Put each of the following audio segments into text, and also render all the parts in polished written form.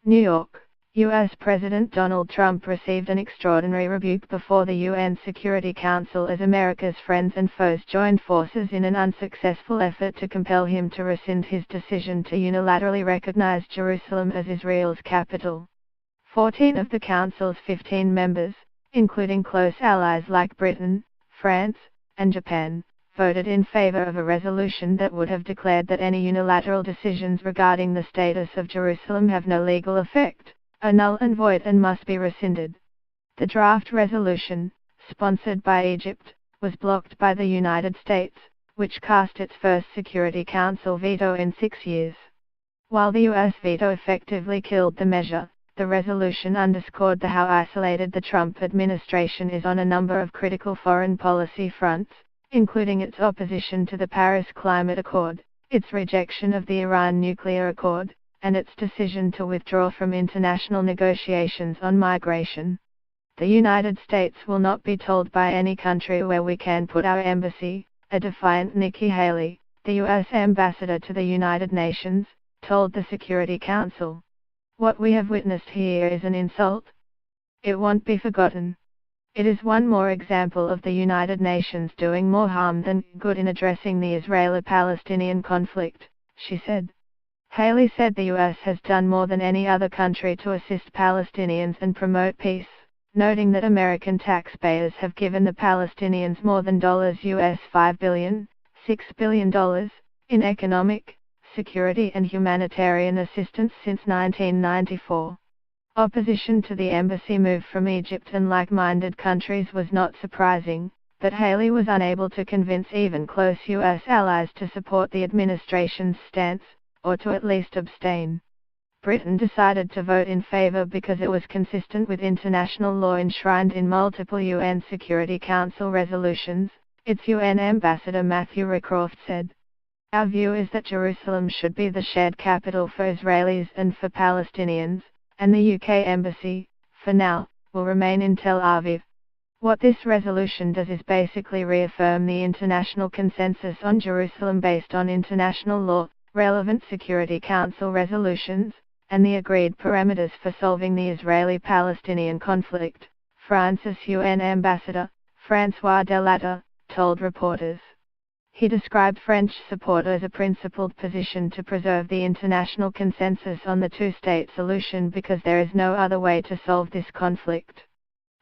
New York, U.S. President Donald Trump received an extraordinary rebuke before the UN Security Council as America's friends and foes joined forces in an unsuccessful effort to compel him to rescind his decision to unilaterally recognize Jerusalem as Israel's capital. 14 of the Council's 15 members, including close allies like Britain, France, and Japan, voted in favor of a resolution that would have declared that any unilateral decisions regarding the status of Jerusalem have no legal effect, are null and void and must be rescinded. The draft resolution, sponsored by Egypt, was blocked by the United States, which cast its first Security Council veto in 6 years. While the U.S. veto effectively killed the measure, the resolution underscored how isolated the Trump administration is on a number of critical foreign policy fronts, including its opposition to the Paris Climate Accord, its rejection of the Iran nuclear accord, and its decision to withdraw from international negotiations on migration. The United States will not be told by any country where we can put our embassy, a defiant Nikki Haley, the U.S. ambassador to the United Nations, told the Security Council. What we have witnessed here is an insult. It won't be forgotten. It is one more example of the United Nations doing more harm than good in addressing the Israeli-Palestinian conflict, she said. Haley said the U.S. has done more than any other country to assist Palestinians and promote peace, noting that American taxpayers have given the Palestinians more than $5 billion, $6 billion, in economic, security and humanitarian assistance since 1994. Opposition to the embassy move from Egypt and like-minded countries was not surprising, but Haley was unable to convince even close U.S. allies to support the administration's stance, or to at least abstain. Britain decided to vote in favor because it was consistent with international law enshrined in multiple UN Security Council resolutions, its UN ambassador Matthew Rycroft said. Our view is that Jerusalem should be the shared capital for Israelis and for Palestinians, and the UK embassy, for now, will remain in Tel Aviv. What this resolution does is basically reaffirm the international consensus on Jerusalem based on international law, relevant Security Council resolutions, and the agreed parameters for solving the Israeli-Palestinian conflict, France's UN ambassador, François Delatte, told reporters. He described French support as a principled position to preserve the international consensus on the two-state solution because there is no other way to solve this conflict.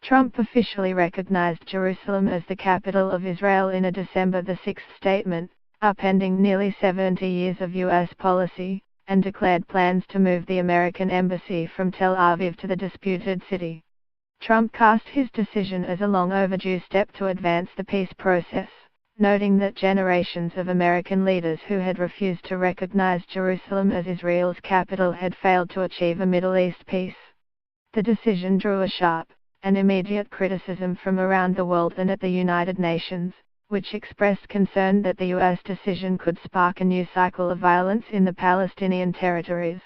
Trump officially recognized Jerusalem as the capital of Israel in a December 6 statement, upending nearly 70 years of U.S. policy, and declared plans to move the American embassy from Tel Aviv to the disputed city. Trump cast his decision as a long overdue step to advance the peace process, noting that generations of American leaders who had refused to recognize Jerusalem as Israel's capital had failed to achieve a Middle East peace. The decision drew a sharp and immediate criticism from around the world and at the United Nations, which expressed concern that the U.S. decision could spark a new cycle of violence in the Palestinian territories.